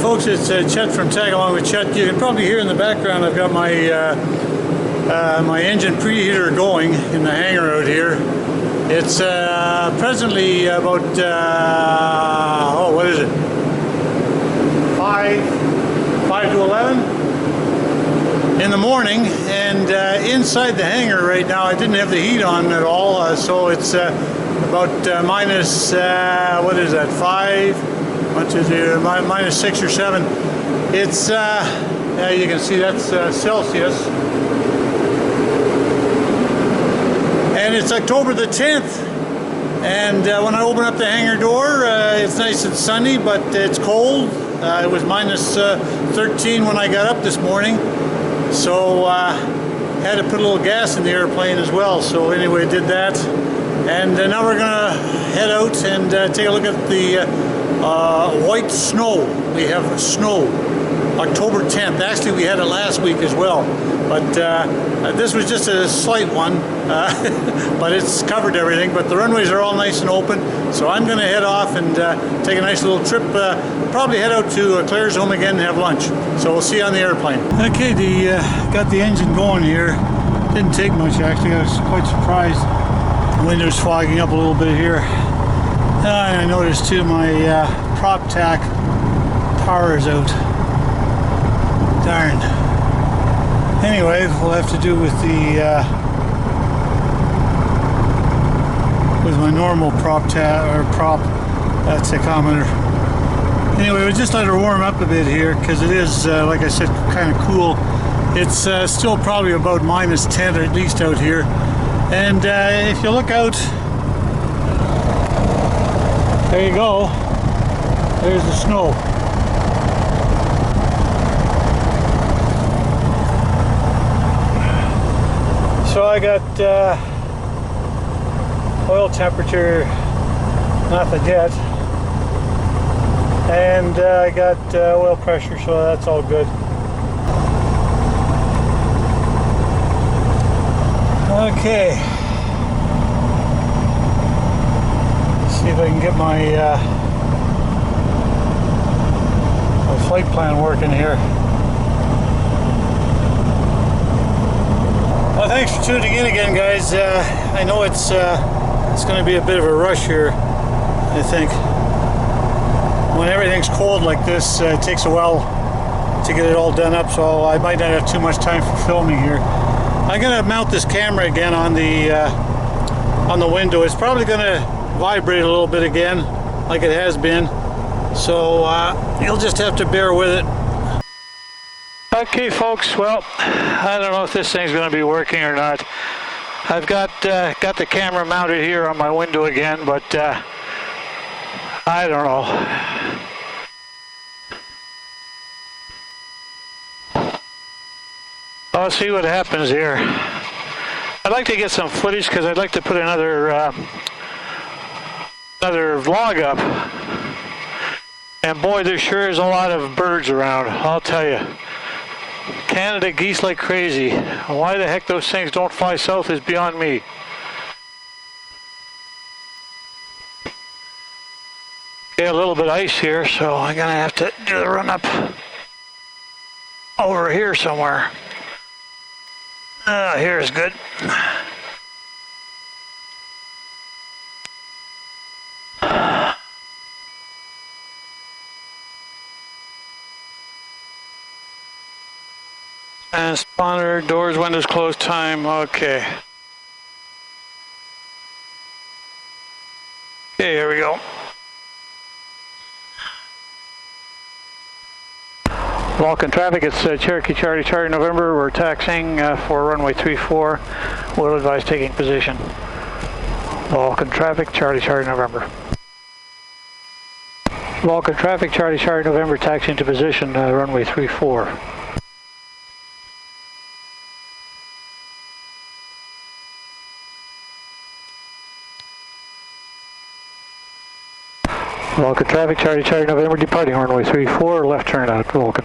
folks, it's Chet from Tag Along with Chet. You can probably hear in the background I've got my my engine preheater going in the hangar out here. It's presently about what is it? 5 to 11 in the morning, and inside the hangar right now I didn't have the heat on at all, so it's about minus what is that, 5? Minus 6 or 7. It's yeah, you can see that's Celsius, and it's October the 10th. And when I open up the hangar door, it's nice and sunny, but it's cold. It was minus 13 when I got up this morning, so had to put a little gas in the airplane as well. So anyway, did that, and now we're gonna head out and take a look at the white snow. We have snow, October 10th. Actually, we had it last week as well, but this was just a slight one, but it's covered everything. But the runways are all nice and open, so I'm going to head off and take a nice little trip. Probably head out to Claire's home again and have lunch. So we'll see you on the airplane. Okay, got the engine going here. Didn't take much actually. I was quite surprised. The window's fogging up a little bit here. And I noticed too my prop tack power is out. Darn. Anyway, we'll have to do with the with my normal prop tachometer. Anyway, we'll just let her warm up a bit here because it is, like I said, kind of cool. It's still probably about minus 10 at least out here. And if you look out, there you go. There's the snow. So I got oil temperature, nothing yet, and I got oil pressure, so that's all good. Okay. See if I can get my my flight plan working here. Well, thanks for tuning in again, guys. I know it's going to be a bit of a rush here. I think when everything's cold like this, it takes a while to get it all done up, so I might not have too much time for filming here. I'm going to mount this camera again on the window. It's probably going to vibrate a little bit again like it has been, so you'll just have to bear with it. Okay folks, well, I don't know if this thing's going to be working or not. I've got the camera mounted here on my window again, but I don't know. I'll see what happens here. I'd like to get some footage because I'd like to put another vlog up. And boy, there sure is a lot of birds around, I'll tell you. Canada geese like crazy. Why the heck those things don't fly south is beyond me. Okay, a little bit of ice here, so I'm gonna have to do the run up over here somewhere. Here is good. Transponder, doors, windows closed, time, okay. Okay, here we go. Vulcan traffic, it's Cherokee Charlie November. We're taxiing for runway 34. We'll advise taking position. Vulcan traffic, Charlie November. Vulcan traffic, Charlie November, taxiing to position, runway 34. Vulcan traffic, Charlie November, departing runway 34, left turn out Vulcan.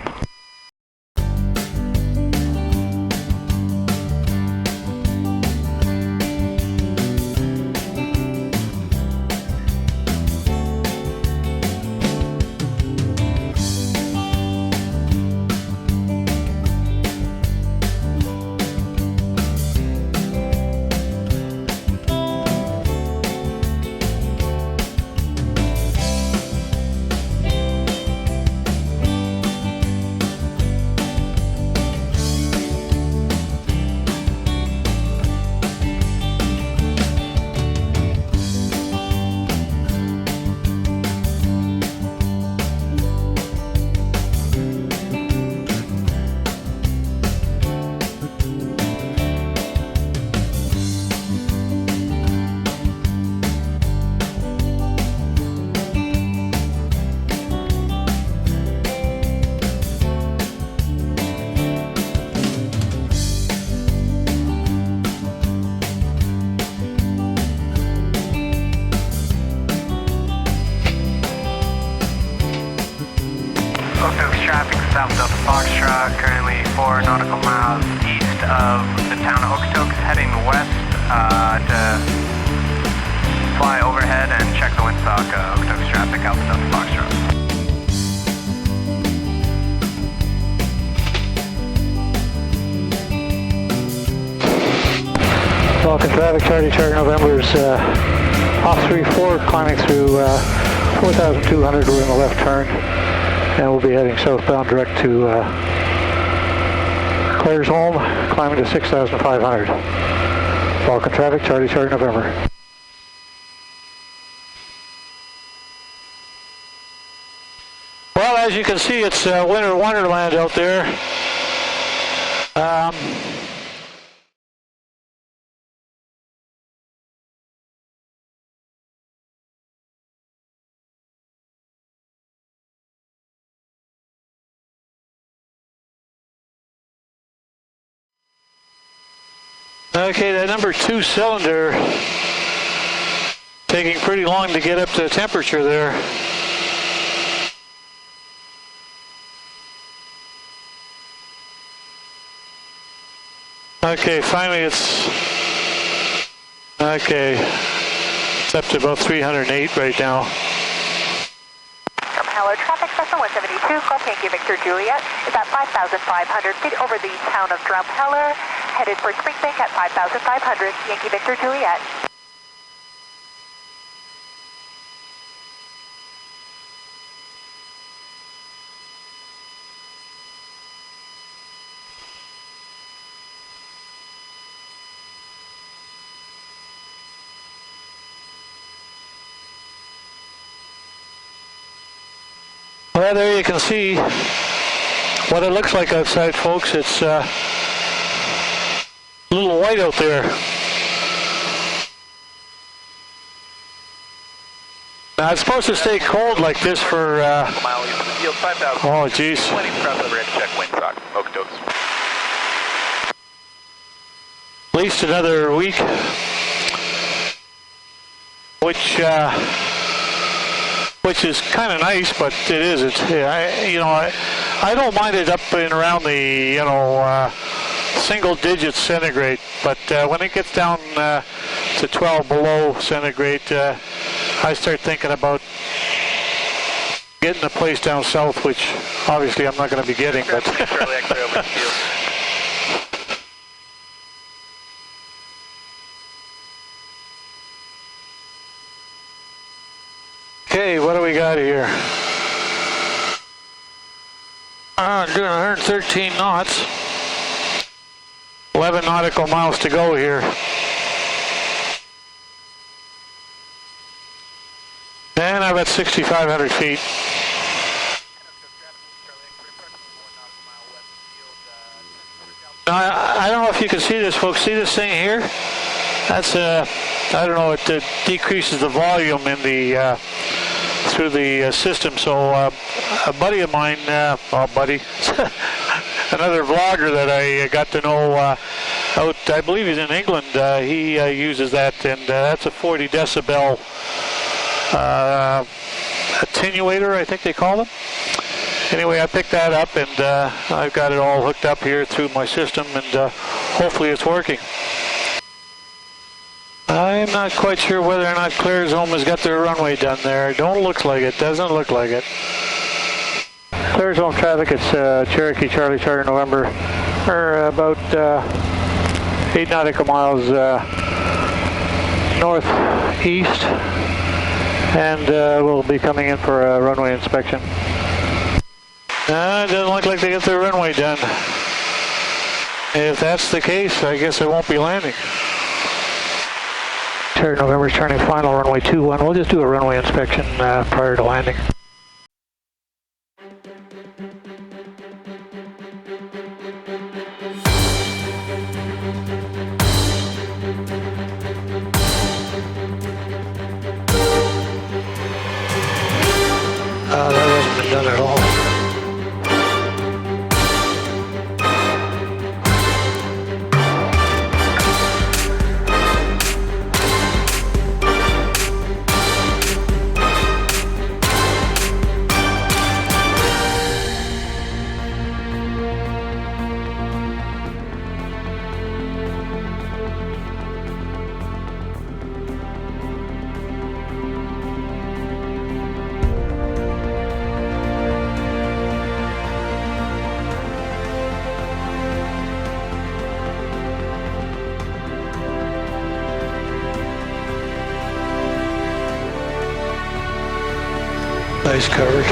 Alpha Delta Foxtrot, currently 4 nautical miles east of the town of Okotoks, heading west to fly overhead and check the windsock. Okotoks traffic, Alpha Delta Foxtrot. Falcon traffic, Charlie November's off 3-4, climbing through 4,200, we're in the left turn, and we'll be heading southbound direct to Claire's home, climbing to 6,500. Falcon traffic, Charlie November. Well, as you can see, it's winter wonderland out there. Okay, that number 2 cylinder taking pretty long to get up to temperature there. Okay, finally it's up to about 308 right now. Hello, traffic Cessna 172, Golf Yankee Victor Juliet is at 5,500 feet over the town of Drumheller, headed for Springbank at 5,500, Yankee Victor Juliet. Well, there you can see what it looks like outside, folks. It's a little white out there. Now, it's supposed to stay cold like this for, Mile east of the field, 5,000. oh, geez. 20 cross overhead, check windsock, Okotoks. At least another week, which is kind of nice, but it isn't. I don't mind it up and around the, single digit centigrade, but when it gets down to 12 below centigrade, I start thinking about getting a place down south, which obviously I'm not going to be getting, but... Okay, what do we got here? Doing 113 knots. 11 nautical miles to go here. And I'm at 6,500 feet. Now, I don't know if you can see this, folks. See this thing here? That's I don't know, it decreases the volume in the through the system. So a buddy of mine, another vlogger that I got to know out, I believe he's in England, he uses that, and that's a 40 decibel attenuator, I think they call them. Anyway, I picked that up, and I've got it all hooked up here through my system, and hopefully it's working. I'm not quite sure whether or not Claire's home has got their runway done there. Don't look like it. Doesn't look like it. Claire's home traffic, it's Cherokee, Charlie November. We're about 8 nautical miles northeast, and we'll be coming in for a runway inspection. It doesn't look like they got their runway done. If that's the case, I guess I won't be landing. November's turning final, runway 21. We'll just do a runway inspection prior to landing. That hasn't been done at all. ice covered.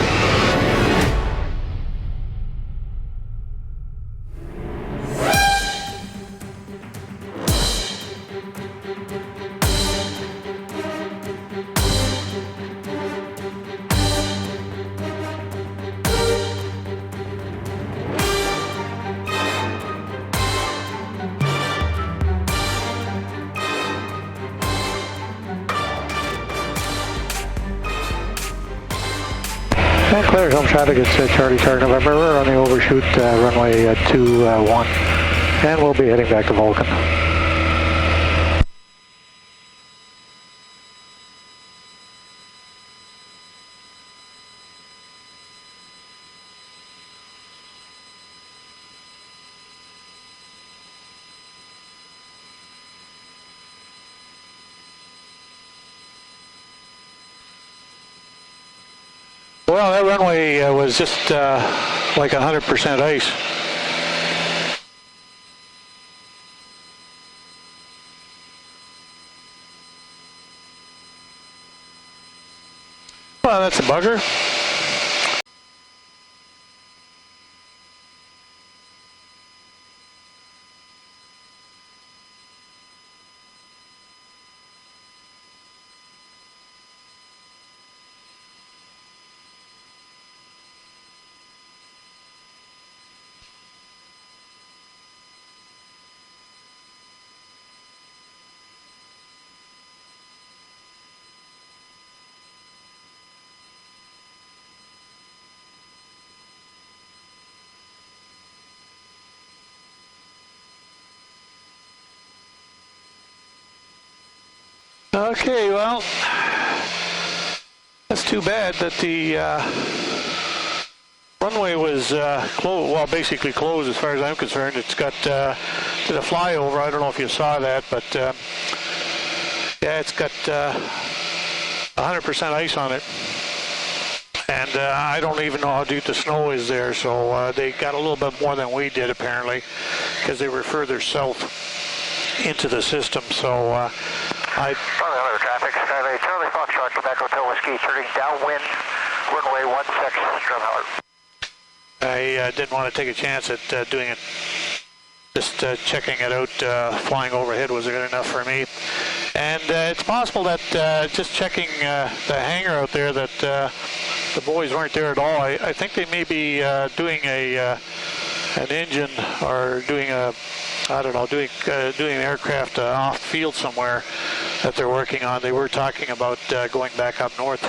And clear home traffic, it's Charlie November. We're on the overshoot runway 21, and we'll be heading back to Vulcan. Well, that runway was just like 100% ice. Well, that's a bugger. Okay, well, that's too bad that the runway was closed, well, basically closed as far as I'm concerned. It's got the flyover, I don't know if you saw that, but yeah, it's got 100% ice on it. And I don't even know how deep the snow is there, so they got a little bit more than we did apparently, because they were further south into the system, so Charlie Hunter traffic, Skyway Charlie Foxtrot, Quebec Hotel Whiskey, turning downwind, runway 16, Drumheller. I didn't want to take a chance at doing it, just checking it out, flying overhead was good enough for me. And it's possible that just checking the hangar out there that the boys weren't there at all. I think they may be doing an engine or doing a, I don't know, doing an aircraft off field somewhere that they're working on. They were talking about going back up north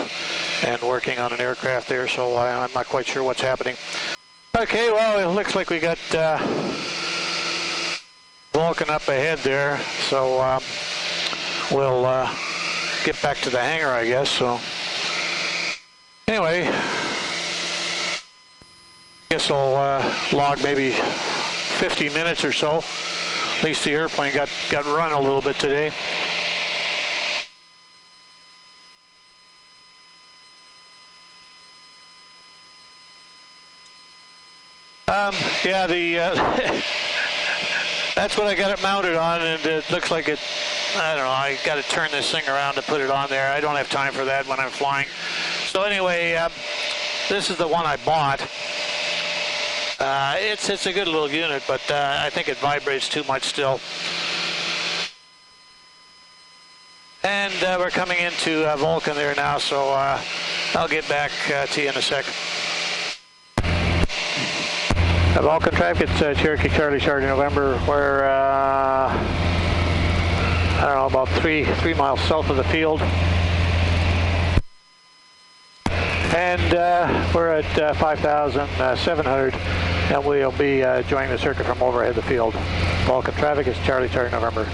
and working on an aircraft there, so I'm not quite sure what's happening. Okay, well, it looks like we got Vulcan up ahead there, so we'll get back to the hangar, I guess. So anyway, I guess I'll log maybe 50 minutes or so. At least the airplane got run a little bit today. Yeah, that's what I got it mounted on, and it looks like it, I don't know, I got to turn this thing around to put it on there. I don't have time for that when I'm flying. So anyway, this is the one I bought. It's a good little unit, but I think it vibrates too much still. And we're coming into Vulcan there now, so I'll get back to you in a sec. Vulcan traffic, it's Cherokee Charlie November. We're I don't know, about three miles south of the field, and we're at 5,700, and we'll be joining the circuit from overhead the field. Vulcan traffic is Charlie November.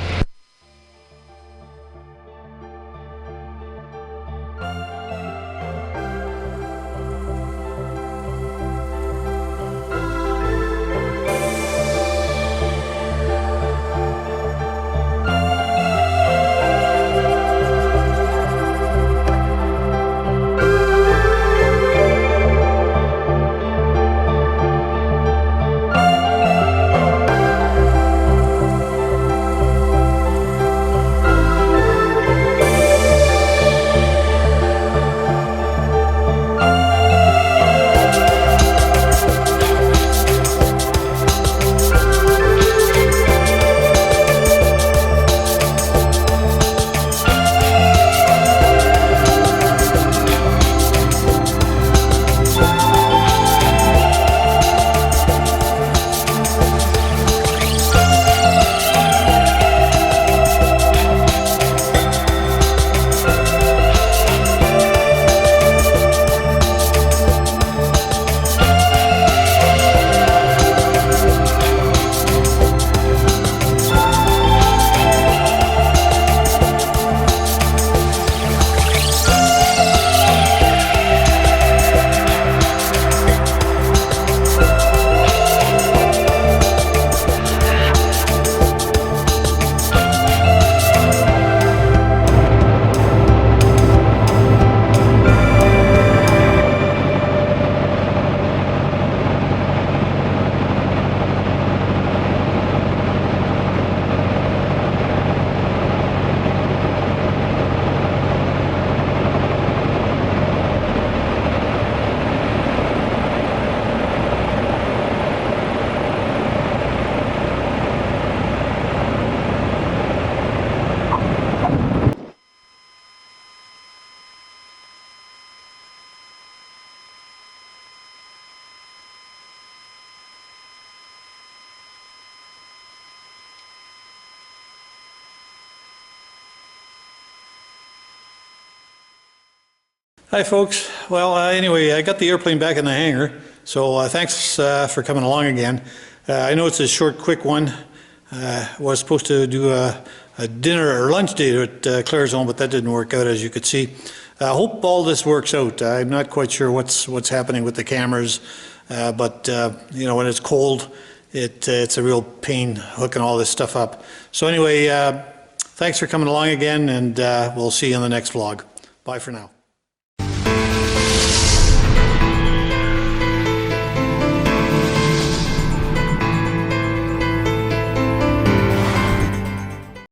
Hi folks. Well, anyway, I got the airplane back in the hangar, so thanks for coming along again. I know it's a short, quick one. Was supposed to do a dinner or lunch date at Claire's home, but that didn't work out, as you could see. I hope all this works out. I'm not quite sure what's happening with the cameras, but you know, when it's cold, it's a real pain hooking all this stuff up. So anyway, thanks for coming along again, and we'll see you in the next vlog. Bye for now.